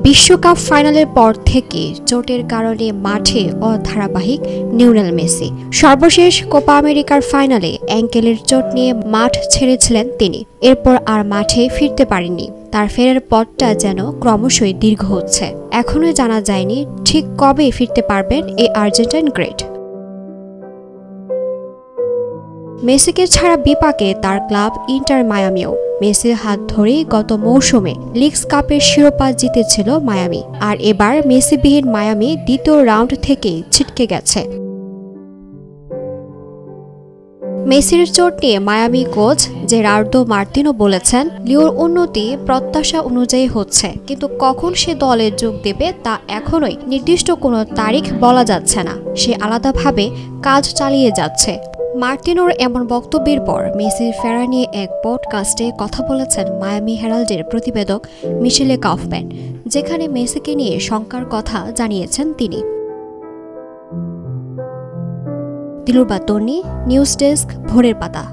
বিশ্বকাপ ফাইনালের পর থেকে চোটের কারণে মাঠে অধারাবাহিক লিওনেল মেসি। সর্বশেষ কোপা আমেরিকার ফাইনালে অ্যাঙ্কেলের চোট নিয়ে মাঠ ছেড়েছিলেন তিনি। এরপর আর মাঠে ফিরতে পারেননি। তার ফেরার পথটা যেন ক্রমশই দীর্ঘ হচ্ছে। এখনো জানা যায়নি ঠিক কবে ফিরতে পারবেন এই আর্জেন্টাইন গ্রেট। মেসিকে ছাড়া বিপাকে তার ক্লাব ইন্টার মায়ামিও। মেসির হাত ধরেই গত মৌসুমে লিগস কাপের শিরোপা জিতেছিল মায়ামি, আর এবার মেসিবিহীন মায়ামি দ্বিতীয় রাউন্ড থেকেই ছিটকে গেছে। মেসির চোট নিয়ে মায়ামি কোচ জেরার্দো মার্তিনো বলেছেন, লিওর উন্নতি প্রত্যাশা অনুযায়ী হচ্ছে, কিন্তু কখন সে দলে যোগ দেবে তা এখনোই নির্দিষ্ট কোনো তারিখ বলা যাচ্ছে না। সে আলাদাভাবে কাজ চালিয়ে যাচ্ছে। মার্তিনোর এমন বক্তব্যের পর মেসির ফেরা নিয়ে এক পডকাস্টে কথা বলেছেন মায়ামি হেরাল্ডের প্রতিবেদক মিশেলে কাউফম্যান, যেখানে মেসিকে নিয়ে শঙ্কার কথা জানিয়েছেন তিনি। দিলুর বাতনি, নিউজ ডেস্ক, ভোরের পাতা।